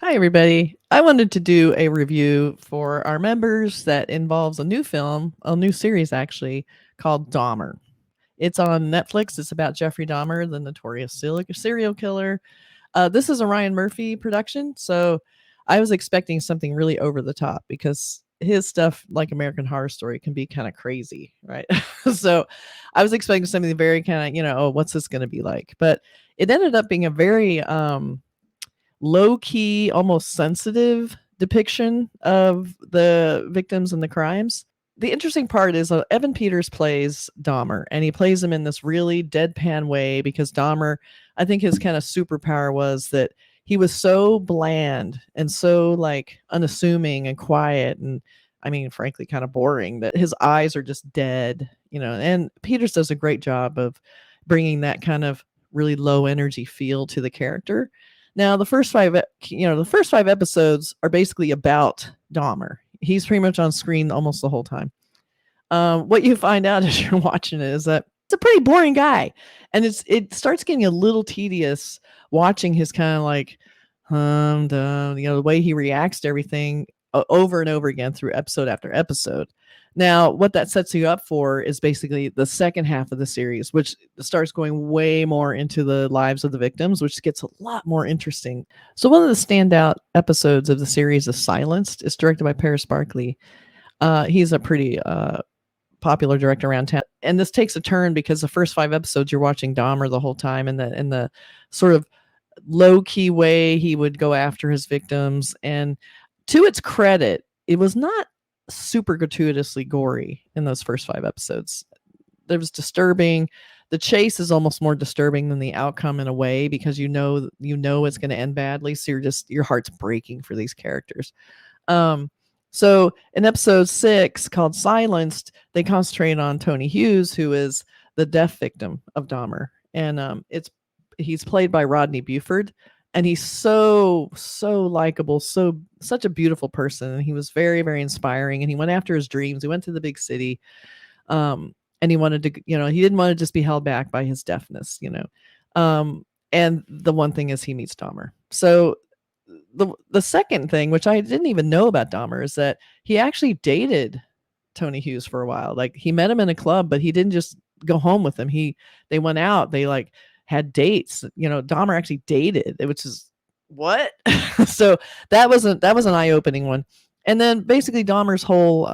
Hi, everybody. I wanted to do a review for our members that involves a new film, a new series actually, called Dahmer. It's on Netflix. It's about Jeffrey Dahmer, the notorious serial killer. This is a Ryan Murphy production, so I was expecting something really over the top because his stuff, like American Horror Story, can be kind of crazy, right? So I was expecting something very kind of, oh, what's this going to be like? But it ended up being a very low key, almost sensitive depiction of the victims and the crimes. The interesting part is Evan Peters plays Dahmer, and he plays him in this really deadpan way because Dahmer, I think his kind of superpower was that he was so bland and so like unassuming and quiet and I mean, frankly, kind of boring that his eyes are just dead, And Peters does a great job of bringing that kind of really low energy feel to the character. Now, the first 5 episodes are basically about Dahmer. He's pretty much on screen almost the whole time. What you find out as you're watching it is that it's a pretty boring guy, and it starts getting a little tedious watching his kind of like the way he reacts to everything over and over again through episode after episode. Now, what that sets you up for is basically the second half of the series, which starts going way more into the lives of the victims, which gets a lot more interesting. So, one of the standout episodes of the series is Silenced. It's directed by Paris Barkley. He's a pretty popular director around town, and this takes a turn because the first 5 episodes you're watching Dahmer the whole time, and the sort of low key way he would go after his victims. And to its credit, it was not super gratuitously gory in those first 5 episodes. It was disturbing. The chase is almost more disturbing than the outcome in a way because you know it's going to end badly, so your heart's breaking for these characters. So in episode 6 called Silenced, they concentrate on Tony Hughes, who is the death victim of Dahmer, and he's played by Rodney Buford, and he's so likable, such a beautiful person, and he was very, very inspiring, and he went after his dreams. He went to the big city, and he wanted to, he didn't want to just be held back by his deafness, and the one thing is he meets Dahmer. So the second thing, which I didn't even know about Dahmer, is that he actually dated Tony Hughes for a while. Like, he met him in a club, but he didn't just go home with him. They went out. They like had dates. Dahmer actually dated, which is what? So that was an eye-opening one. And then basically Dahmer's whole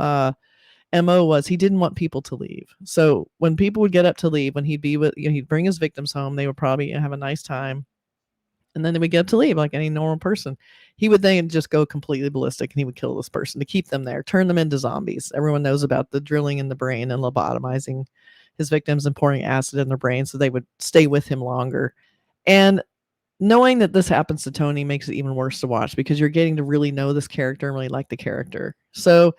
MO was he didn't want people to leave. So when people would get up to leave, when he'd be with, he'd bring his victims home, they would probably have a nice time. And then they would get up to leave like any normal person. He would then just go completely ballistic and he would kill this person to keep them there, turn them into zombies. Everyone knows about the drilling in the brain and lobotomizing his victims and pouring acid in their brain so they would stay with him longer. And knowing that this happens to Tony makes it even worse to watch because you're getting to really know this character and really like the character. So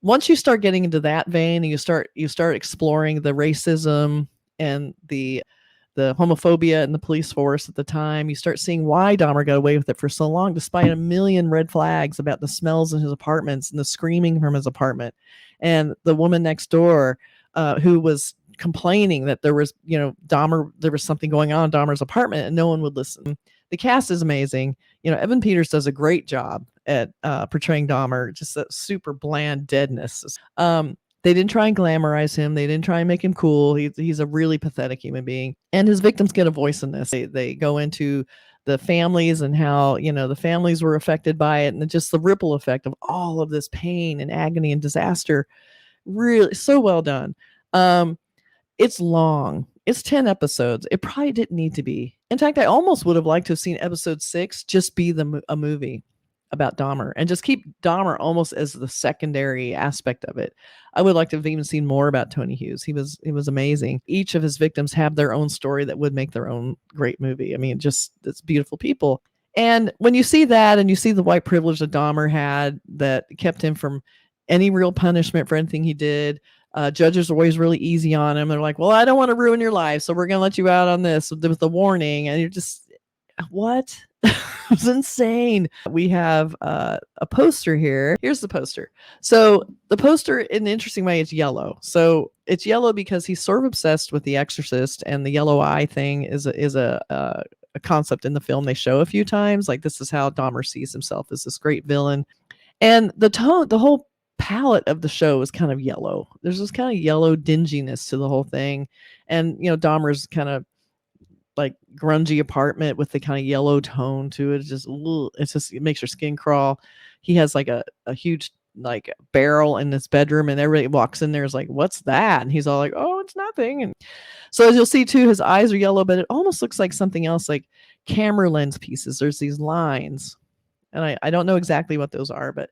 once you start getting into that vein and you start exploring the racism and the homophobia in the police force at the time, you start seeing why Dahmer got away with it for so long, despite a million red flags about the smells in his apartments and the screaming from his apartment. And the woman next door who was complaining that there was, there was something going on in Dahmer's apartment and no one would listen. The cast is amazing. Evan Peters does a great job at portraying Dahmer, just that super bland deadness. They didn't try and glamorize him. They didn't try and make him cool. He's a really pathetic human being. And his victims get a voice in this. They go into the families and how, the families were affected by it and just the ripple effect of all of this pain and agony and disaster. Really so well done. It's long. It's 10 episodes. It probably didn't need to be. In fact, I almost would have liked to have seen episode 6 just be a movie about Dahmer and just keep Dahmer almost as the secondary aspect of it. I would like to have even seen more about Tony Hughes. He was amazing. Each of his victims have their own story that would make their own great movie. I mean, it's beautiful people. And when you see that and you see the white privilege that Dahmer had that kept him from any real punishment for anything he did, judges are always really easy on him. They're like, well, I don't want to ruin your life, so we're going to let you out on this with the warning. And you're just, what? It's insane. We have a poster here. Here's the poster. So the poster, in an interesting way, is yellow. So it's yellow because he's sort of obsessed with The Exorcist, and the yellow eye thing is a a concept in the film they show a few times. Like, this is how Dahmer sees himself as this great villain. And the whole palette of the show is kind of yellow. There's this kind of yellow dinginess to the whole thing. And, Dahmer's kind of like grungy apartment with the kind of yellow tone to it. It makes your skin crawl. He has like a huge like barrel in his bedroom, and everybody walks in there is like, what's that? And he's all like, oh, it's nothing. And so as you'll see too, his eyes are yellow, but it almost looks like something else, like camera lens pieces. There's these lines, and I don't know exactly what those are, but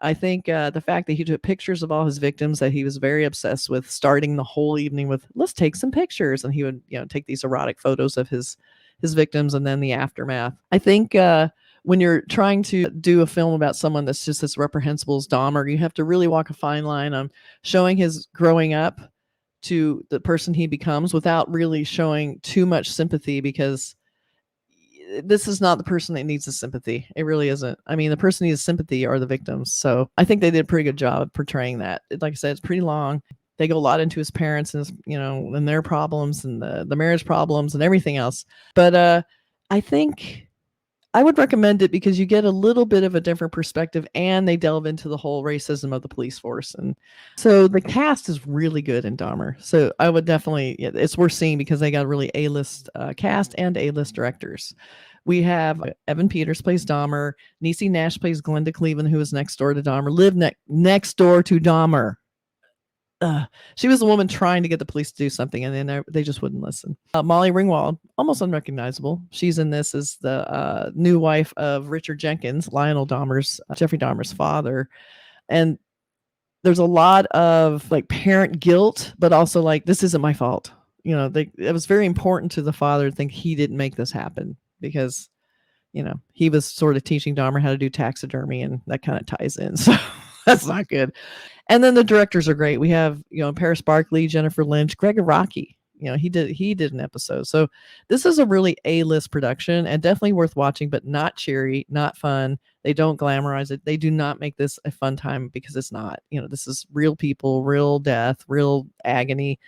I think the fact that he took pictures of all his victims, that he was very obsessed with, starting the whole evening with, let's take some pictures. And he would, take these erotic photos of his victims and then the aftermath. I think when you're trying to do a film about someone that's just as reprehensible as Dahmer, you have to really walk a fine line on showing his growing up to the person he becomes without really showing too much sympathy, because this is not the person that needs the sympathy. It really isn't. I mean, the person who needs sympathy are the victims. So I think they did a pretty good job of portraying that. Like I said, it's pretty long. They go a lot into his parents and and their problems and the marriage problems and everything else. But I think I would recommend it because you get a little bit of a different perspective, and they delve into the whole racism of the police force. And so the cast is really good in Dahmer. So I would definitely, it's worth seeing because they got a really A-list cast and A-list directors. We have Evan Peters plays Dahmer. Niecy Nash plays Glenda Cleveland, who is next door to Dahmer, lived next door to Dahmer. She was a woman trying to get the police to do something, and then they just wouldn't listen. Molly Ringwald, almost unrecognizable. She's in this as the new wife of Richard Jenkins, Lionel Dahmer's, Jeffrey Dahmer's father. And there's a lot of like parent guilt, but also like, this isn't my fault. It was very important to the father to think he didn't make this happen, because he was sort of teaching Dahmer how to do taxidermy, and that kind of ties in. So that's not good. And then the directors are great. We have, Paris Barkley, Jennifer Lynch, Greg Araki. He did an episode. So this is a really A-list production and definitely worth watching, but not cheery, not fun. They don't glamorize it. They do not make this a fun time, because it's not. This is real people, real death, real agony.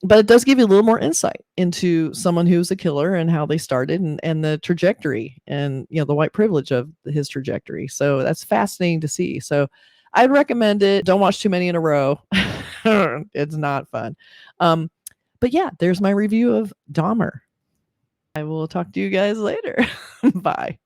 But it does give you a little more insight into someone who's a killer and how they started, and the trajectory, and the white privilege of his trajectory. So that's fascinating to see. So I'd recommend it. Don't watch too many in a row. It's not fun. But yeah, there's my review of Dahmer. I will talk to you guys later. Bye.